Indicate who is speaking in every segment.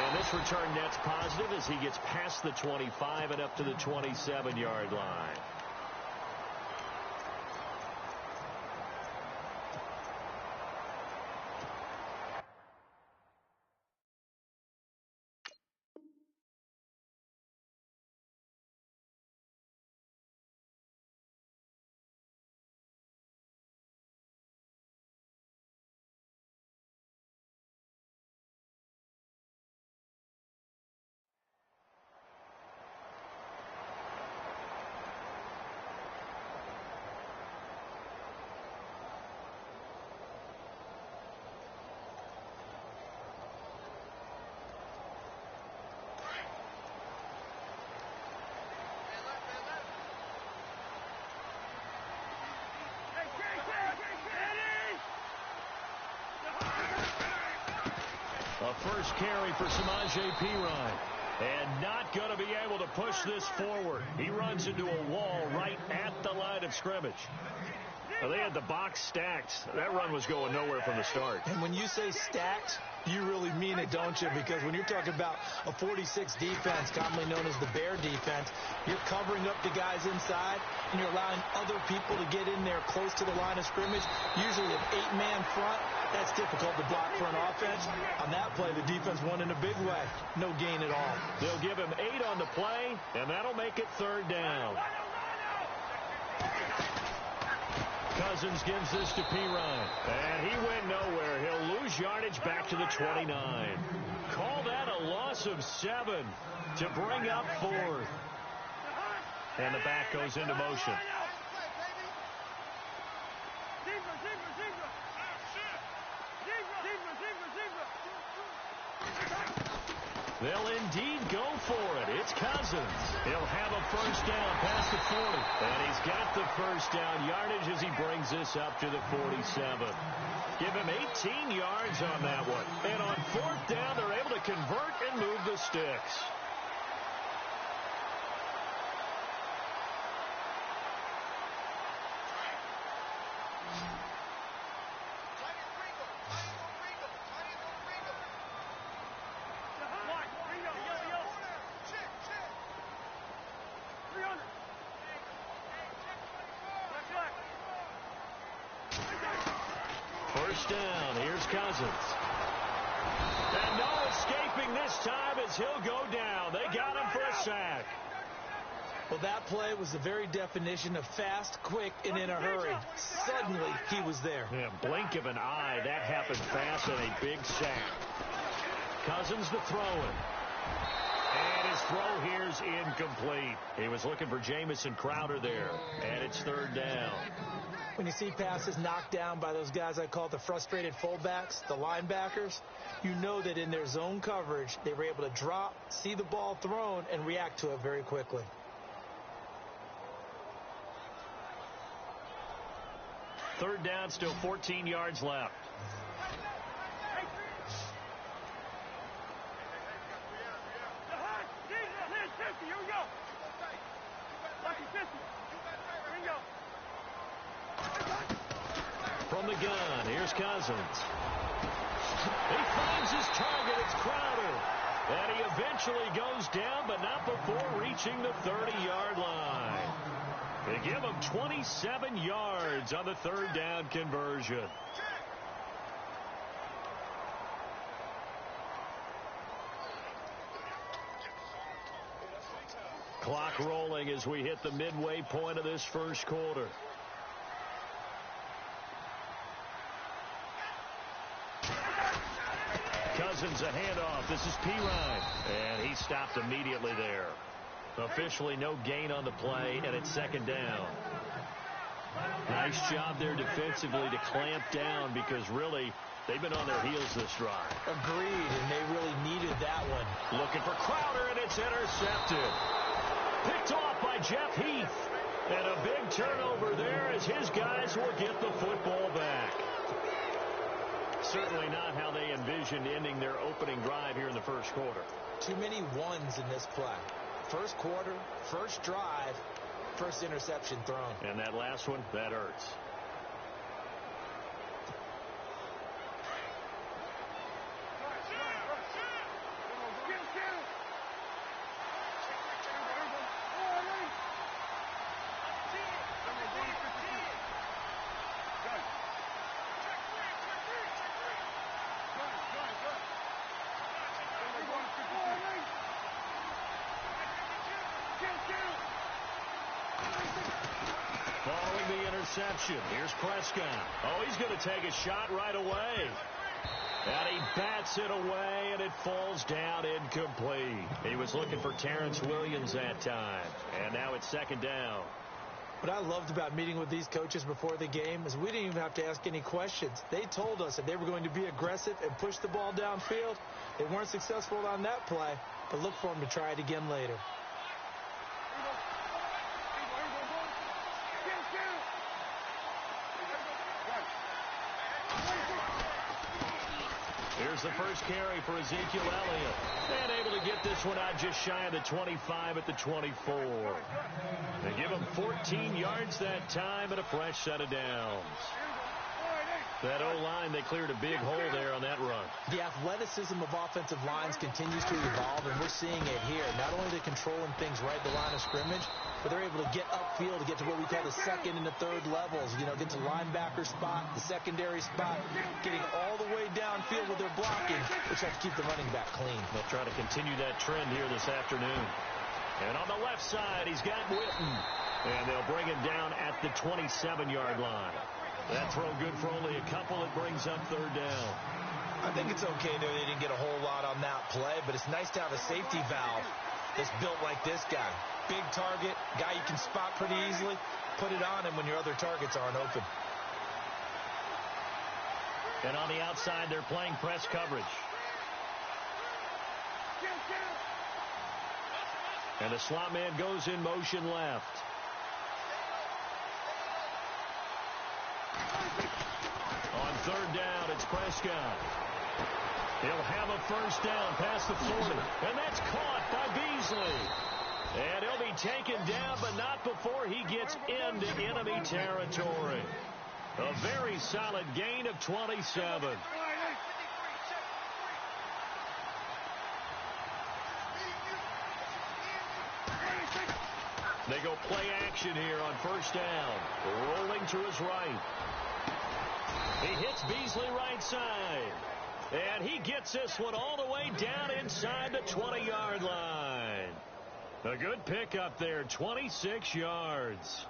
Speaker 1: And this return net's positive as he gets past the 25 and up to the 27-yard line. A first carry for Samaje Perine. And not going to be able to push this forward. He runs into a wall right at the line of scrimmage. Well, they had the box stacked. That run was going nowhere from the start.
Speaker 2: And when you say stacked, you really mean it, don't you? Because when you're talking about a 46 defense, commonly known as the Bear defense, you're covering up the guys inside, and you're allowing other people to get in there close to the line of scrimmage. Usually an 8-man front. That's difficult to block for an offense. On that play, the defense won in a big way. No gain at all.
Speaker 1: They'll give him 8 on the play, and that'll make it third down. Cousins gives this to Perine, and he went nowhere. He'll lose yardage back to the 29. Call that a loss of 7 to bring up 4th. And the back goes into motion. They'll indeed go for it. It's Cousins. He'll have a first down past the 40. And he's got the first down yardage as he brings this up to the 47. Give him 18 yards on that one. And on 4th down, they're able to convert and move the sticks. First down. Here's Cousins. And no escaping this time as he'll go down. They got him for a sack.
Speaker 2: Well, that play was the very definition of fast, quick, and in a hurry. Suddenly, he was there.
Speaker 1: Yeah, blink of an eye. That happened fast and a big sack. Cousins to throw it. And his throw here's incomplete. He was looking for Jamison Crowder there. And it's third down.
Speaker 2: When you see passes knocked down by those guys I call the frustrated fullbacks, the linebackers, you know that in their zone coverage, they were able to drop, see the ball thrown, and react to it very quickly.
Speaker 1: Third down, still 14 yards left. From the gun, here's Cousins. He finds his target. It's Crowder. And he eventually goes down, but not before reaching the 30-yard line. They give him 27 yards on the third down conversion. Clock rolling as we hit the midway point of this first quarter. Cousins a handoff. This is Perine. And he stopped immediately there. Officially no gain on the play, and it's second down. Nice job there defensively to clamp down because really they've been on their heels this drive.
Speaker 2: Agreed, and they really needed that one.
Speaker 1: Looking for Crowder, and it's intercepted. Picked off by Jeff Heath. And a big turnover there as his guys will get the football back. Certainly not how they envisioned ending their opening drive here in the first quarter.
Speaker 2: Too many ones in this play. First quarter, first drive, first interception thrown.
Speaker 1: And that last one, that hurts. reception. Here's Prescott. Oh, he's going to take a shot right away. And he bats it away, and it falls down incomplete. He was looking for Terrence Williams that time. And now it's second down.
Speaker 2: What I loved about meeting with these coaches before the game is we didn't even have to ask any questions. They told us that they were going to be aggressive and push the ball downfield. They weren't successful on that play, but look for them to try it again later.
Speaker 1: Here's the first carry for Ezekiel Elliott. And able to get this one out just shy of the 25 at the 24. They give him 14 yards that time and a fresh set of downs. That O-line, they cleared a big hole there on that run.
Speaker 2: The athleticism of offensive lines continues to evolve, and we're seeing it here. Not only are they controlling things right at the line of scrimmage, but they're able to get upfield to get to what we call the second and the third levels. You know, get to linebacker spot, the secondary spot, getting all the way downfield with their blocking, which helps keep the running back clean.
Speaker 1: They'll try to continue that trend here this afternoon. And on the left side, he's got Witten. And they'll bring him down at the 27-yard line. That throw good for only a couple. It brings up third down.
Speaker 2: I think it's okay that they didn't get a whole lot on that play, but it's nice to have a safety valve that's built like this guy. Big target, guy you can spot pretty easily. Put it on him when your other targets aren't open.
Speaker 1: And on the outside, they're playing press coverage. And the slot man goes in motion left. On third down, it's Prescott. He'll have a first down past the 40. And that's caught by Beasley. And he'll be taken down, but not before he gets into enemy territory. A very solid gain of 27. They go play action here on first down. Rolling to his right. He hits Beasley right side. And he gets this one all the way down inside the 20-yard line. A good pickup there, 26 yards.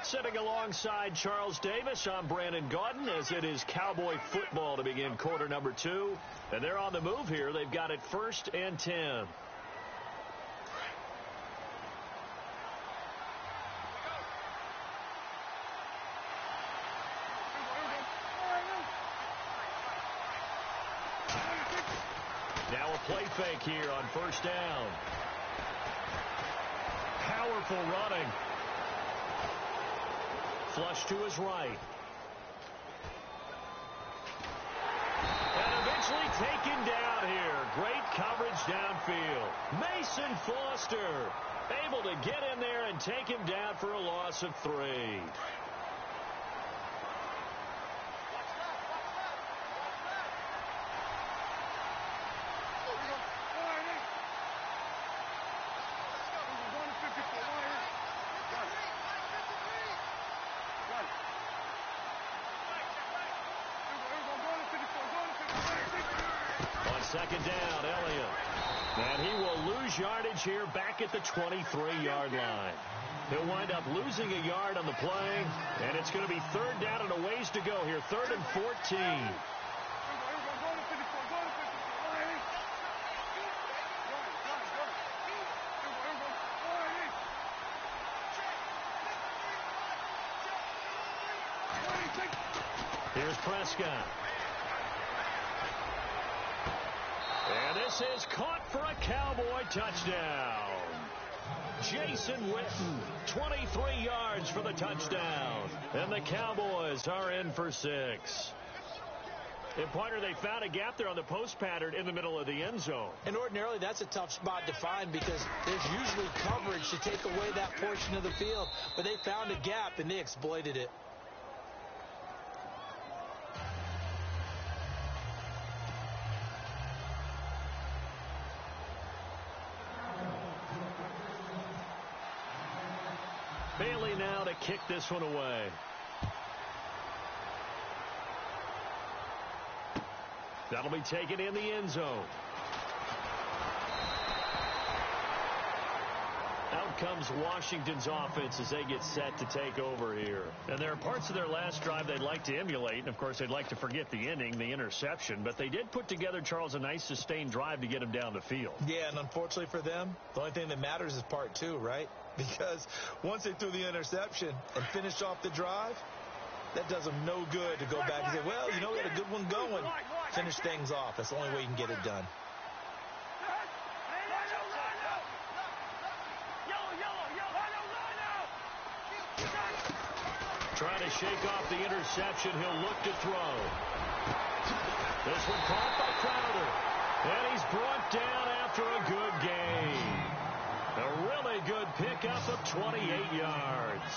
Speaker 1: Sitting alongside Charles Davis, I'm Brandon Gaudin, as it is Cowboy football to begin quarter number 2. And they're on the move here. They've got it 1st and 10. Now a play fake here on first down. Powerful running. Flush to his right. And eventually taken down here. Great coverage downfield. Mason Foster able to get in there and take him down for a loss of 3. Second down, Elliott. And he will lose yardage here back at the 23-yard line. He'll wind up losing a yard on the play, and it's going to be third down and a ways to go here, 3rd and 14. Here's Prescott. And this is caught for a Cowboy touchdown. Jason Witten, 23 yards for the touchdown. And the Cowboys are in for 6. And, partner, they found a gap there on the post pattern in the middle of the end zone.
Speaker 2: And ordinarily, that's a tough spot to find because there's usually coverage to take away that portion of the field. But they found a gap, and they exploited it.
Speaker 1: Bailey now to kick this one away. That'll be taken in the end zone. comes Washington's offense as they get set to take over here. And there are parts of their last drive they'd like to emulate. And, of course, they'd like to forget the ending, the interception. But they did put together, Charles, a nice sustained drive to get them down the field.
Speaker 2: Yeah, and unfortunately for them, the only thing that matters is part two, right? Because once they threw the interception and finished off the drive, that does them no good to go back and say, well, you know, we had a good one going. Finish things off. That's the only way you can get it done.
Speaker 1: Trying to shake off the interception. He'll look to throw. This one caught by Crowder. And he's brought down after a good gain. A really good pickup of 28 yards.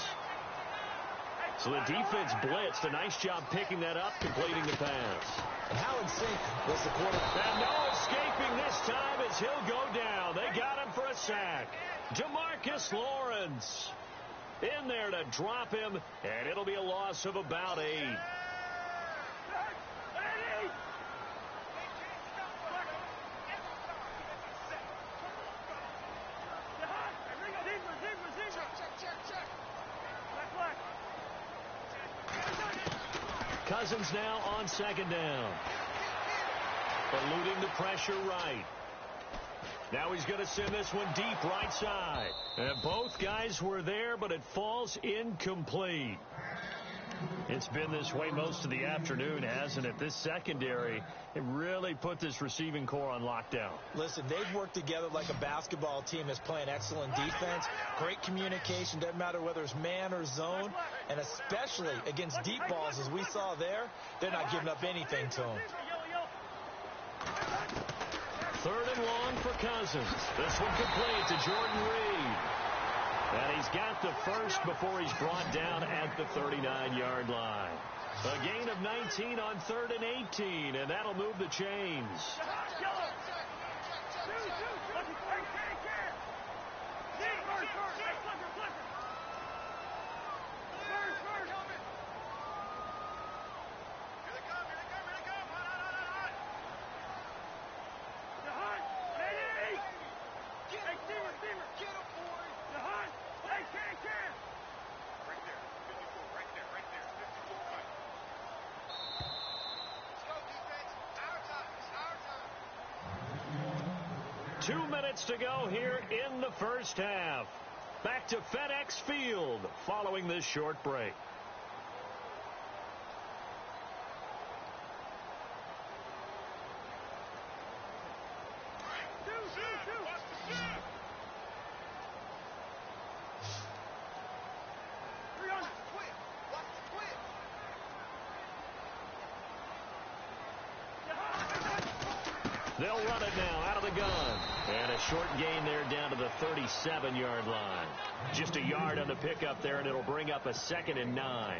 Speaker 1: So the defense blitzed. A nice job picking that up, completing the pass.
Speaker 2: And how in sync was the quarterback?
Speaker 1: And no escaping this time as he'll go down. They got him for a sack. DeMarcus Lawrence in there to drop him, and it'll be a loss of about 8. Cousins now on second down. Eluding the pressure right. Now he's going to send this one deep right side. And both guys were there, but it falls incomplete. It's been this way most of the afternoon, hasn't it? This secondary, it really put this receiving core on lockdown.
Speaker 2: Listen, they've worked together like a basketball team that's playing excellent defense, great communication, doesn't matter whether it's man or zone, and especially against deep balls, as we saw there, they're not giving up anything to them.
Speaker 1: Third and long for Cousins. This one complete to Jordan Reed. And he's got the first before he's brought down at the 39-yard line. A gain of 19 on 3rd and 18, and that'll move the chains. To go here in the first half. Back to FedEx Field following this short break. They'll run it now out of the gun. And a short gain there down to the 37-yard line. Just a yard on the pickup there, and it'll bring up a 2nd and 9.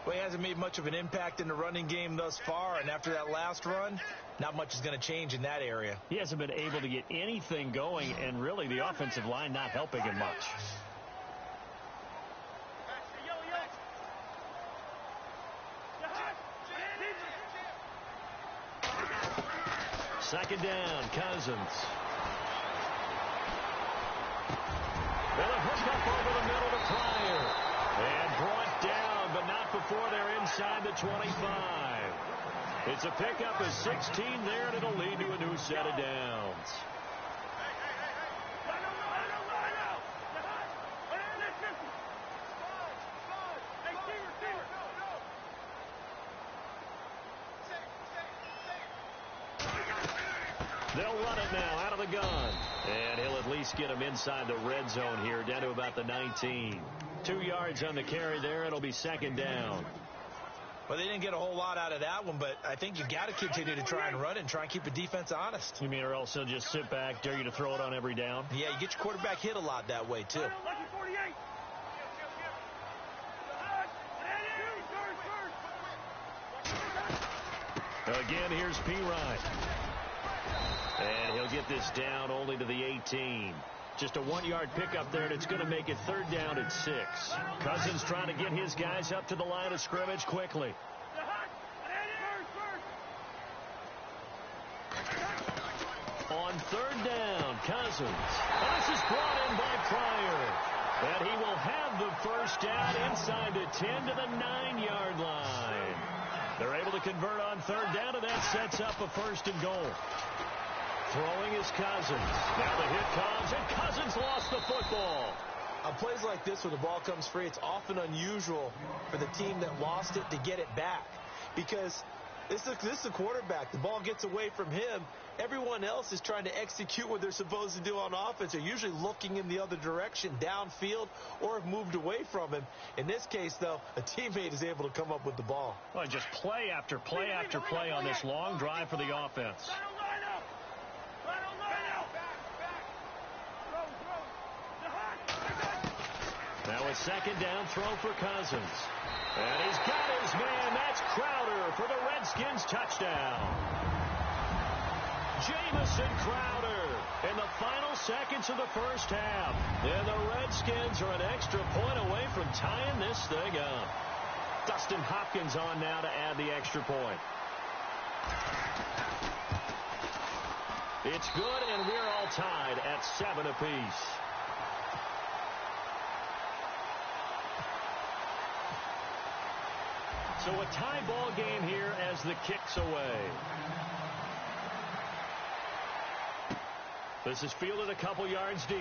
Speaker 2: Well, he hasn't made much of an impact in the running game thus far, and after that last run, not much is going to change in that area.
Speaker 1: He hasn't been able to get anything going, and really the offensive line not helping him much. Second down, Cousins. They'll hook up over the middle to Pryor. And brought down, but not before they're inside the 25. It's a pickup of 16 there, and it'll lead to a new set of downs. They'll run it now out of the gun. And he'll at least get him inside the red zone here, down to about the 19. 2 yards on the carry there. It'll be second down.
Speaker 2: Well, they didn't get a whole lot out of that one, but I think you've got to continue to try and run it and try and keep the defense honest.
Speaker 1: You mean, or else they'll just sit back, dare you to throw it on every down?
Speaker 2: Yeah, you get your quarterback hit a lot that way, too.
Speaker 1: Again, here's P. Ryan. And he'll get this down only to the 18. Just a 1-yard pickup there, and it's going to make it 3rd down at 6. Cousins trying to get his guys up to the line of scrimmage quickly. On 3rd down, Cousins. Oh, this is brought in by Pryor. And he will have the first down inside the 10 to the 9-yard line. They're able to convert on third down, and that sets up a first and goal. Throwing is Cousins. Now the hit comes, and Cousins lost the football.
Speaker 2: On plays like this where the ball comes free, it's often unusual for the team that lost it to get it back. Because this is the quarterback. The ball gets away from him. Everyone else is trying to execute what they're supposed to do on offense. They're usually looking in the other direction, downfield, or have moved away from him. In this case, though, a teammate is able to come up with the ball.
Speaker 1: Well, just play after play after play on this long drive for the offense. Now a second down throw for Cousins. And he's got his man. That's Crowder for the Redskins touchdown. Jamison Crowder in the final seconds of the first half. And the Redskins are an extra point away from tying this thing up. Dustin Hopkins on now to add the extra point. It's good, and we're all tied at 7 apiece. So a tie ball game here as the kick's away. This is fielded a couple yards deep.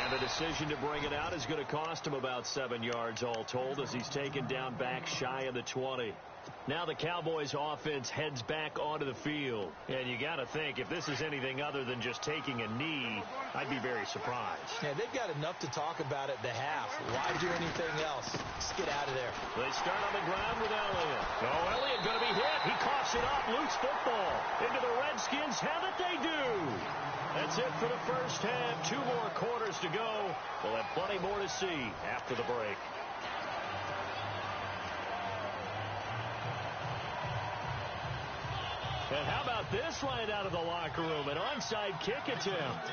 Speaker 1: And the decision to bring it out is going to cost him about 7 yards all told as he's taken down back shy of the 20. Now the Cowboys offense heads back onto the field. And you got to think, if this is anything other than just taking a knee, I'd be very surprised.
Speaker 2: Yeah, they've got enough to talk about at the half. Why do anything else? Just get out of there.
Speaker 1: They start on the ground with Elliott. Oh, Elliott going to be hit. He coughs it up. Loose football. Into the Redskins. Have it they do. That's it for the first half. 2 more quarters to go. We'll have plenty more to see after the break. And how about this right out of the locker room? An onside kick attempt.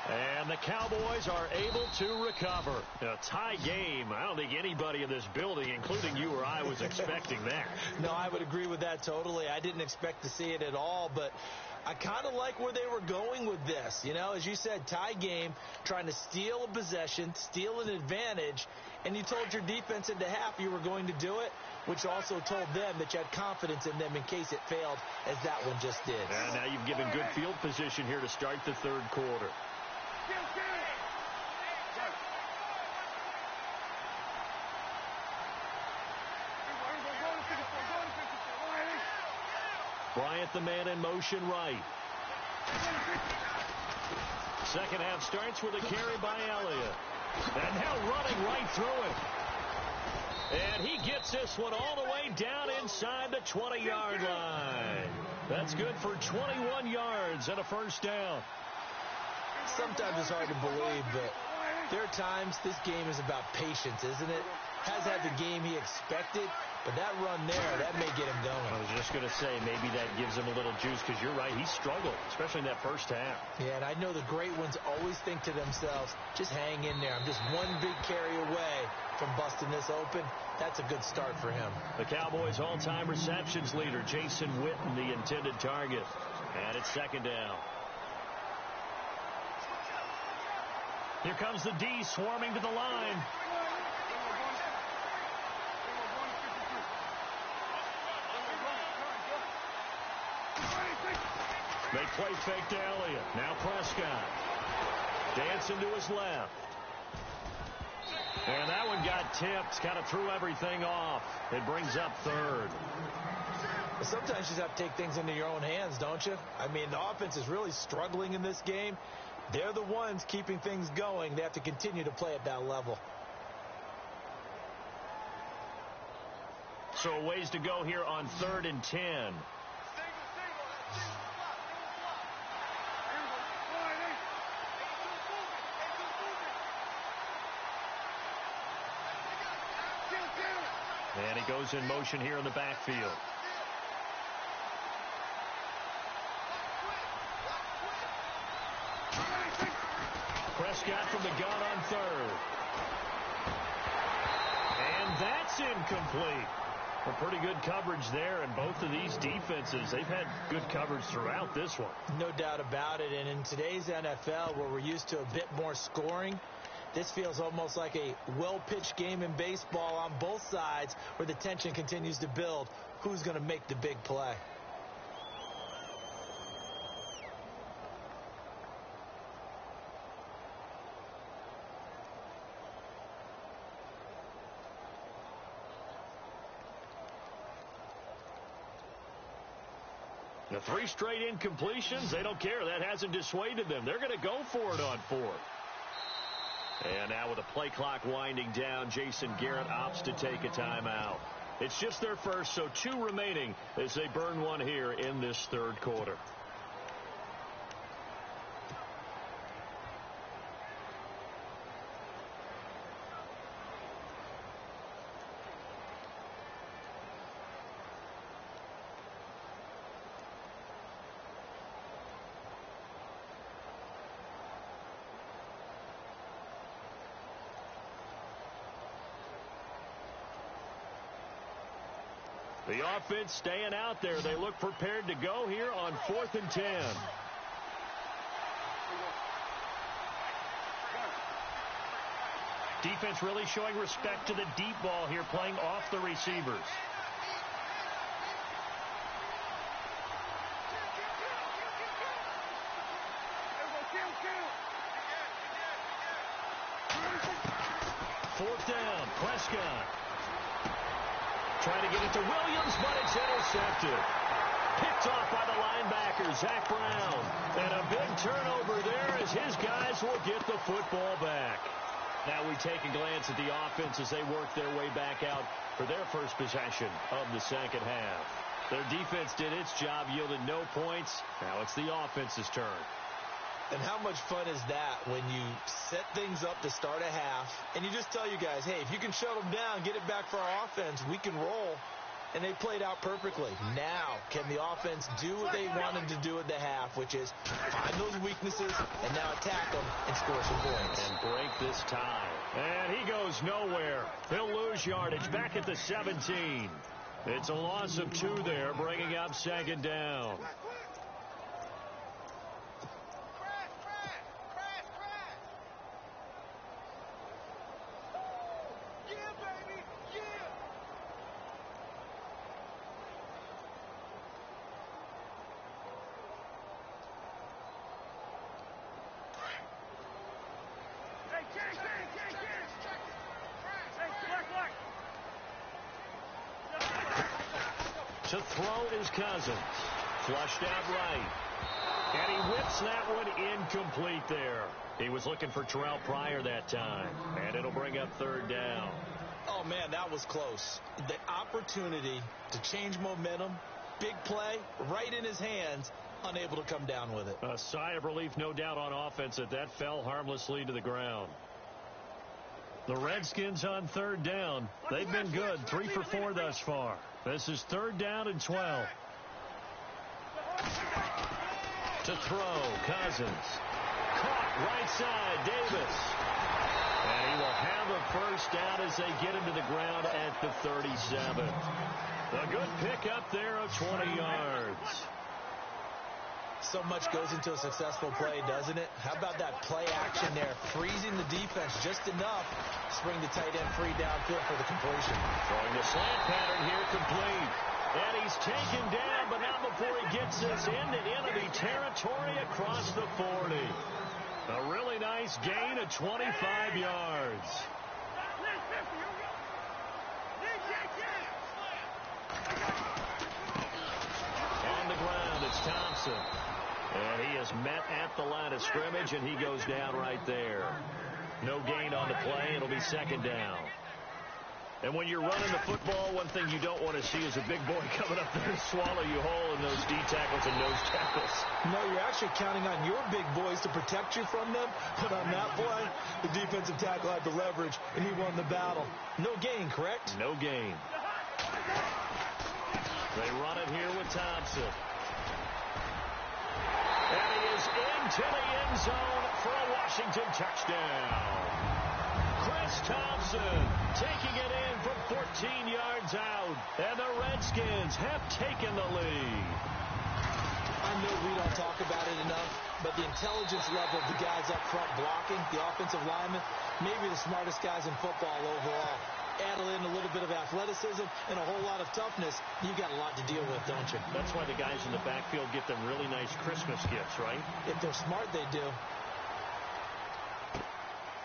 Speaker 1: And the Cowboys are able to recover. A tie game. I don't think anybody in this building, including you or I, was expecting that.
Speaker 2: No, I would agree with that totally. I didn't expect to see it at all, but I kind of like where they were going with this. You know, as you said, tie game, trying to steal a possession, steal an advantage, and you told your defense at the half you were going to do it, which also told them that you had confidence in them in case it failed, as that one just did.
Speaker 1: And now you've given good field position here to start the third quarter. Bryant, the man in motion right. Second half starts with a carry by Elliott. And now running right through it. And he gets this one all the way down inside the 20-yard line. That's good for 21 yards and a first down.
Speaker 2: Sometimes it's hard to believe, but there are times this game is about patience, isn't it? Has had the game he expected, but that run there, that may get him going.
Speaker 1: I was just going to say, maybe that gives him a little juice, because you're right, he struggled, especially in that first half.
Speaker 2: Yeah, and I know the great ones always think to themselves, just hang in there. I'm just one big carry away from busting this open. That's a good start for him.
Speaker 1: The Cowboys' all-time receptions leader, Jason Witten, the intended target. And it's second down. Here comes the D swarming to the line. They play fake to Elliott. Now Prescott. Dancing to his left. And that one got tipped. Kind of threw everything off. It brings up third.
Speaker 2: Sometimes you just have to take things into your own hands, don't you? I mean, the offense is really struggling in this game. They're the ones keeping things going. They have to continue to play at that level.
Speaker 1: So a ways to go here on 3rd and 10. And he goes in motion here in the backfield. Prescott from the gun on 3rd. And that's incomplete. Well, pretty good coverage there, and both of these defenses, they've had good coverage throughout this one.
Speaker 2: No doubt about it, and in today's NFL, where we're used to a bit more scoring, this feels almost like a well-pitched game in baseball on both sides where the tension continues to build. Who's going to make the big play?
Speaker 1: The 3 straight incompletions, they don't care. That hasn't dissuaded them. They're going to go for it on 4th. And now with the play clock winding down, Jason Garrett opts to take a timeout. It's just their first, so 2 remaining as they burn one here in this 3rd quarter. The offense staying out there. They look prepared to go here on 4th and 10. Defense really showing respect to the deep ball here, playing off the receivers. Fourth down, Prescott. Trying to get it to Williams, but it's intercepted. Picked off by the linebacker, Zach Brown. And a big turnover there as his guys will get the football back. Now we take a glance at the offense as they work their way back out for their first possession of the second half. Their defense did its job, yielded no points. Now it's the offense's turn.
Speaker 2: And how much fun is that when you set things up to start a half and you just tell you guys, hey, if you can shut them down, get it back for our offense, we can roll. And they played out perfectly. Now, can the offense do what they wanted to do at the half, which is find those weaknesses and now attack them and score some points.
Speaker 1: And break this tie. And he goes nowhere. He'll lose yardage back at the 17. It's a loss of 2 there, bringing up second down. To throw is Cousins. Flushed out right. And he whips that one incomplete there. He was looking for Terrell Pryor that time. And it'll bring up third down.
Speaker 2: Oh, man, that was close. The opportunity to change momentum, big play, right in his hands, unable to come down with it.
Speaker 1: A sigh of relief, no doubt, on offense that fell harmlessly to the ground. The Redskins on third down. They've been good. 3 for 4 thus far. This is third down and 12. To throw, Cousins. Caught right side, Davis. And he will have a first down as they get him to the ground at the 37. A good pickup there of 20 yards.
Speaker 2: So much goes into a successful play, doesn't it? How about that play action there, freezing the defense just enough to spring the tight end free downfield for the completion.
Speaker 1: Throwing the slant pattern here, complete. And he's taken down, but not before he gets this into enemy territory across the 40. A really nice gain of 25 yards. On the ground, it's Thompson. And he is met at the line of scrimmage, and he goes down right there. No gain on the play. It'll be second down. And when you're running the football, one thing you don't want to see is a big boy coming up there and swallow you whole in those D tackles and nose tackles.
Speaker 2: No, you're actually counting on your big boys to protect you from them. But on that play, the defensive tackle had the leverage, and he won the battle. No gain, correct?
Speaker 1: No gain. They run it here with Thompson. And he is into the end zone for a Washington touchdown. Chris Thompson taking it in from 14 yards out. And the Redskins have taken the lead.
Speaker 2: I know we don't talk about it enough, but the intelligence level of the guys up front blocking, the offensive linemen, maybe the smartest guys in football overall. Add in a little bit of athleticism and a whole lot of toughness, you got a lot to deal with, don't you?
Speaker 1: That's why the guys in the backfield get them really nice Christmas gifts, right?
Speaker 2: If they're smart, they do.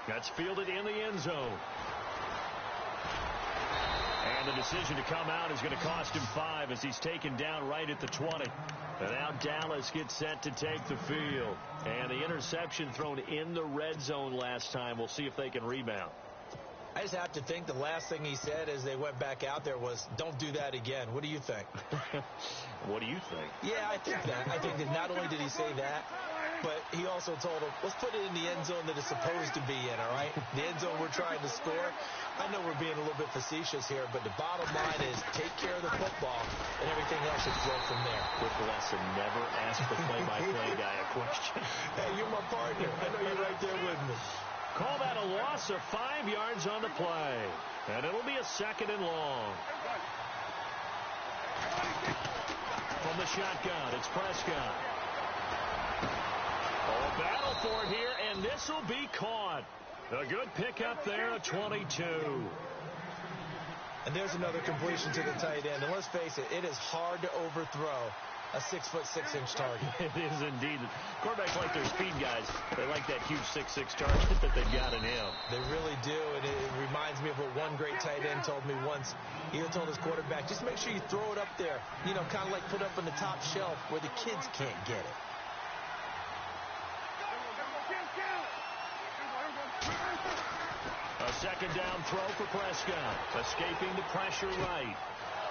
Speaker 1: That's fielded in the end zone. And the decision to come out is going to cost him 5 as he's taken down right at the 20. And now Dallas gets set to take the field. And the interception thrown in the red zone last time. We'll see if they can rebound.
Speaker 2: I just have to think the last thing he said as they went back out there was, don't do that again. What do you think?
Speaker 1: What do you think?
Speaker 2: Yeah, I think that. I think that not only did he say that, but he also told him, let's put it in the end zone that it's supposed to be in, all right? The end zone we're trying to score. I know we're being a little bit facetious here, but the bottom line is take care of the football, and everything else should flow from there.
Speaker 1: Quick lesson, never ask the play-by-play guy a question.
Speaker 2: Hey, you're my partner. I know you're right there with me.
Speaker 1: Call that a loss of 5 yards on the play. And it'll be a 2nd and long. From the shotgun, it's Prescott. Oh, battle for it here, and this will be caught. A good pickup there, a 22.
Speaker 2: And there's another completion to the tight end. And let's face it, it is hard to overthrow a 6'6" target.
Speaker 1: It is indeed. Quarterbacks like their speed guys. They like that huge 6'6" target that they've got in him.
Speaker 2: They really do, and it reminds me of what one great tight end told me once. He told his quarterback, just make sure you throw it up there, you know, kind of like put up on the top shelf where the kids can't get it.
Speaker 1: A 2nd down throw for Prescott. Escaping the pressure right.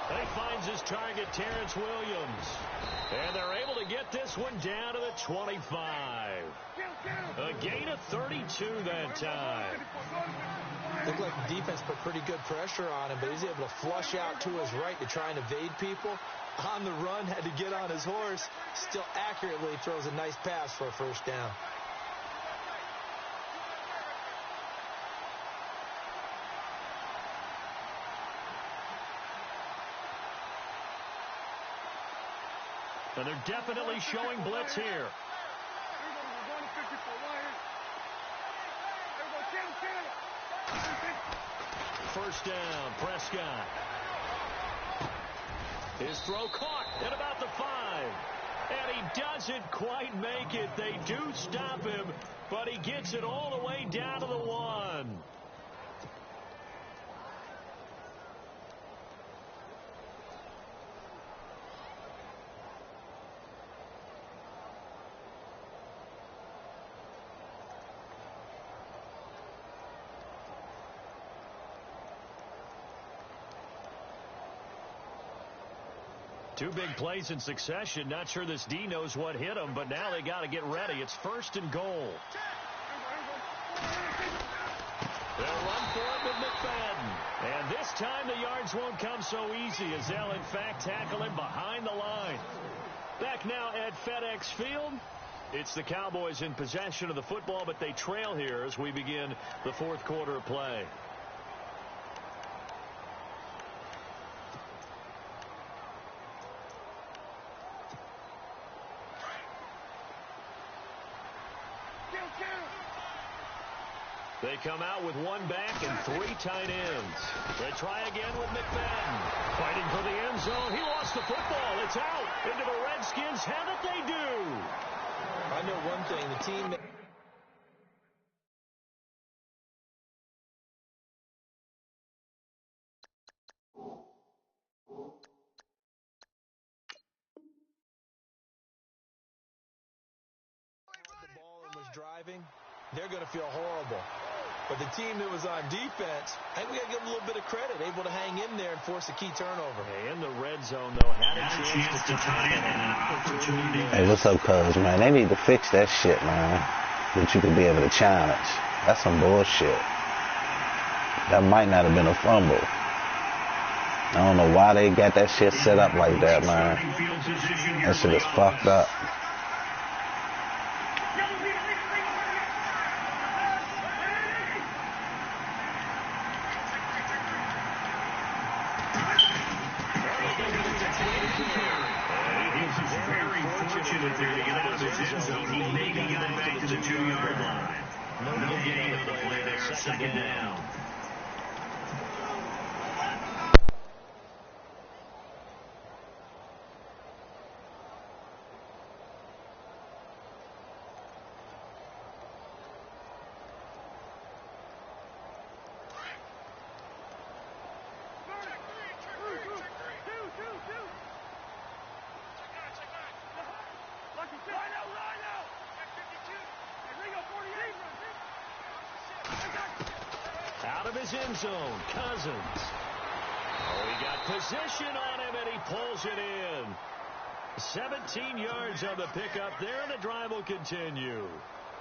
Speaker 1: He finds his target, Terrence Williams. And they're able to get this one down to the 25. A gain of 32 that time.
Speaker 2: Looked like the defense put pretty good pressure on him, but he's able to flush out to his right to try and evade people. On the run, had to get on his horse. Still accurately throws a nice pass for a 1st down.
Speaker 1: And they're definitely showing blitz here. 1st down, Prescott. His throw caught at about the 5. And he doesn't quite make it. They do stop him, but he gets it all the way down to the 1. Two big plays in succession. Not sure this D knows what hit him, but now they got to get ready. It's 1st and goal. They'll run for it with McFadden. And this time the yards won't come so easy as they'll, in fact, tackle him behind the line. Back now at FedEx Field. It's the Cowboys in possession of the football, but they trail here as we begin the 4th quarter of play. They come out with 1 back and 3 tight ends. They try again with McFadden. Fighting for the end zone. He lost the football. It's out into the Redskins. Have it they do.
Speaker 2: I know one thing. The team that the ball and was driving, they're going to feel horrible. But the team that was on defense, I think we got to give them a little bit of credit, able to hang in there and force a key turnover.
Speaker 1: In the red zone, though, had a chance to tie it and an opportunity.
Speaker 3: Hey, what's up, cuz, man? They need to fix that shit, man, that you can be able to challenge. That's some bullshit. That might not have been a fumble. I don't know why they got that shit set up like that, man. That shit is fucked up.
Speaker 1: if they're going to get out of his end zone, he maybe got back to the 2-yard line. No gain on the play there, second down. Out of his end zone, Cousins. Oh, he got position on him, and he pulls it in. 17 yards on the pickup there, and the drive will continue.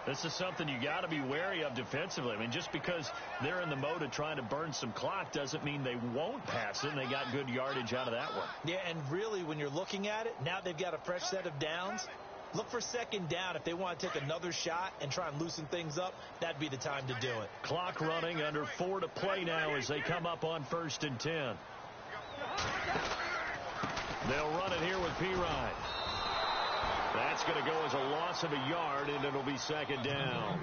Speaker 1: This is something you got to be wary of defensively. I mean, just because they're in the mode of trying to burn some clock doesn't mean they won't pass it, and they got good yardage out of that one.
Speaker 2: Yeah, and really, when you're looking at it, now they've got a fresh set of downs. Look for second down. If they want to take another shot and try and loosen things up, that'd be the time to do it.
Speaker 1: Clock running, under 4 to play now as they come up on 1st and 10. They'll run it here with Pirine. That's going to go as a loss of a yard, and it'll be second down.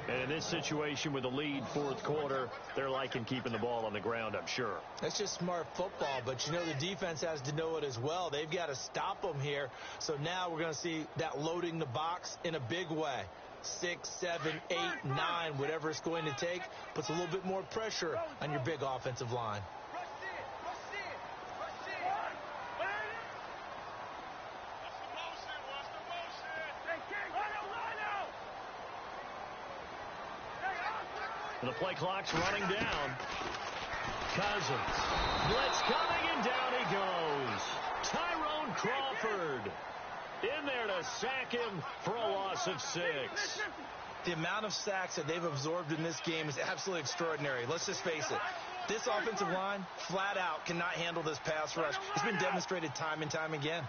Speaker 1: And in this situation with the lead, 4th quarter, they're liking keeping the ball on the ground, I'm sure.
Speaker 2: That's just smart football, but you know the defense has to know it as well. They've got to stop them here. So now we're going to see that loading the box in a big way. 6, 7, 8, 9, whatever it's going to take, puts a little bit more pressure on your big offensive line.
Speaker 1: The play clock's running down. Cousins. Blitz coming, and down he goes. Tyrone Crawford in there to sack him for a loss of 6.
Speaker 2: The amount of sacks that they've absorbed in this game is absolutely extraordinary. Let's just face it. This offensive line, flat out, cannot handle this pass rush. It's been demonstrated time and time again.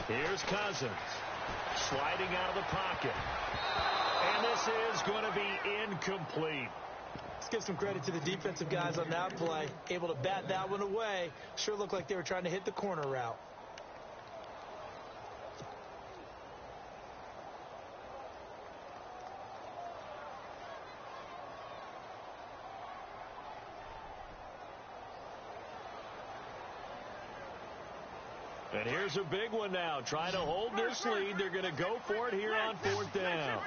Speaker 1: Here's Cousins sliding out of the pocket. And this is going to be incomplete.
Speaker 2: Let's give some credit to the defensive guys on that play. Able to bat that one away. Sure looked like they were trying to hit the corner route.
Speaker 1: And here's a big one now. Trying to hold this lead. They're going to go for it here on 4th down.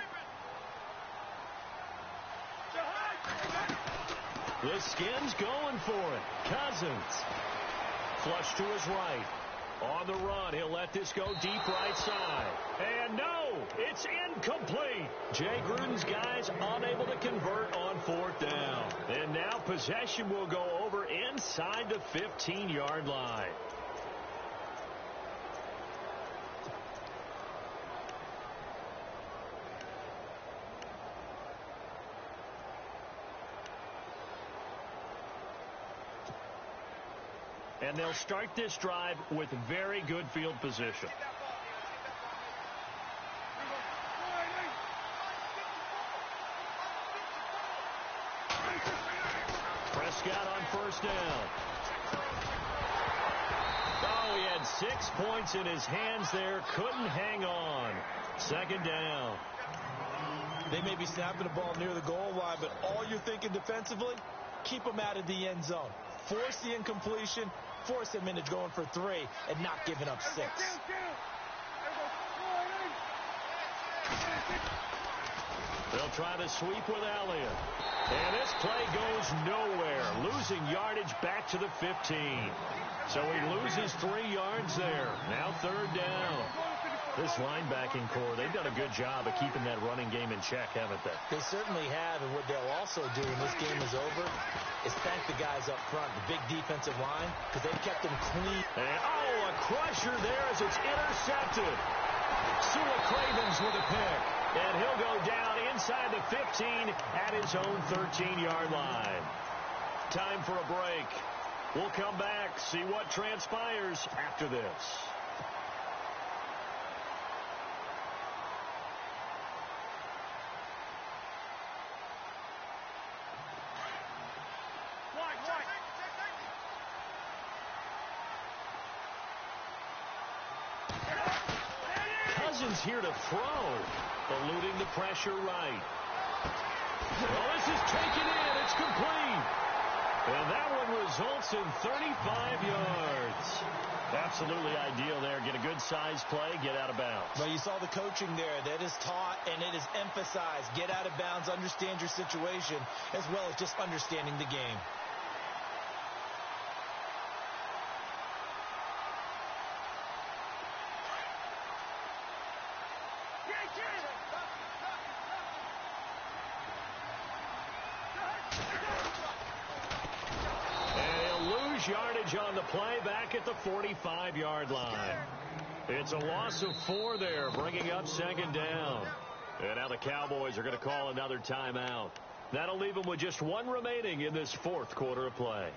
Speaker 1: The Skins going for it. Cousins. Flush to his right. On the run, he'll let this go deep right side. And no, it's incomplete. Jay Gruden's guys unable to convert on 4th down. And now possession will go over inside the 15-yard line. And they'll start this drive with very good field position. Prescott on 1st down. Oh, he had 6 points in his hands there. Couldn't hang on. 2nd down.
Speaker 2: They may be snapping the ball near the goal line, but all you're thinking defensively, keep them out of the end zone. Force the incompletion, force them into going for 3 and not giving up 6.
Speaker 1: They'll try to sweep with Elliott. And this play goes nowhere. Losing yardage back to the 15. So he loses 3 yards there. Now 3rd down. This linebacking core, they've done a good job of keeping that running game in check, haven't they?
Speaker 2: They certainly have, and what they'll also do when this game is over is thank the guys up front, the big defensive line, because they've kept them clean.
Speaker 1: And, oh, a crusher there as it's intercepted. Sula Cravens with a pick, and he'll go down inside the 15 at his own 13-yard line. Time for a break. We'll come back, see what transpires after this. Cousins here to throw, eluding the pressure right. Well, this is taken in. It's complete. And that one results in 35 yards. Absolutely ideal there. Get a good size play, get out of bounds.
Speaker 2: Well, you saw the coaching there. That is taught and it is emphasized. Get out of bounds, understand your situation, as well as just understanding the game.
Speaker 1: Yardage on the play back at the 45-yard line. It's a loss of 4 there, bringing up second down. And now the Cowboys are going to call another timeout. That'll leave them with just 1 remaining in this 4th quarter of play.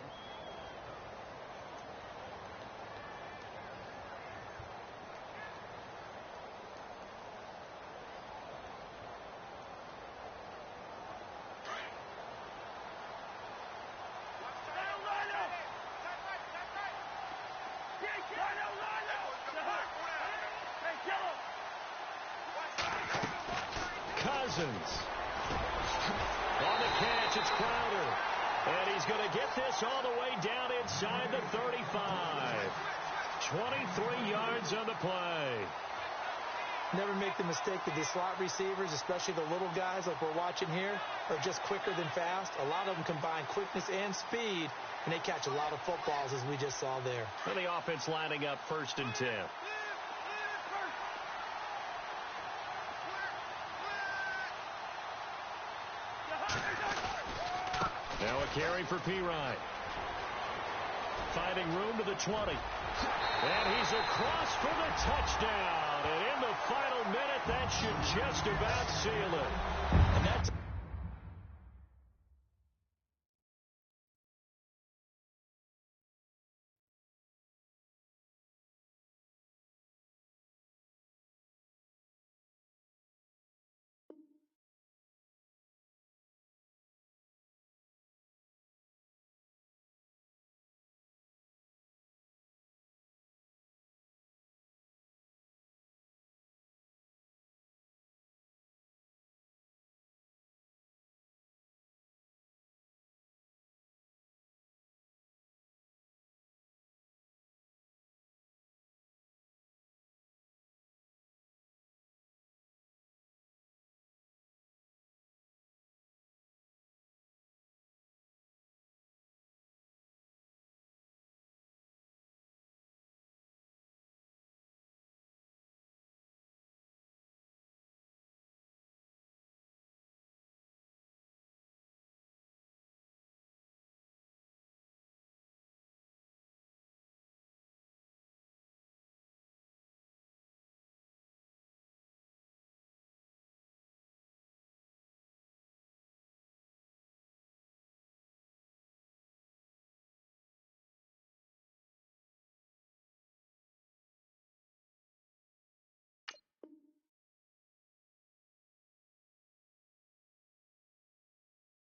Speaker 1: Cousins. On the catch, it's Crowder. And he's going to get this all the way down inside the 35. 23 yards on the play.
Speaker 2: Never make the mistake that these slot receivers, especially the little guys like we're watching here, are just quicker than fast. A lot of them combine quickness and speed, and they catch a lot of footballs, as we just saw there.
Speaker 1: And the offense lining up 1st and 10. Now a carry for Pirine. Finding room to the 20. And he's across for the touchdown. And in the final minute, that should just about seal it.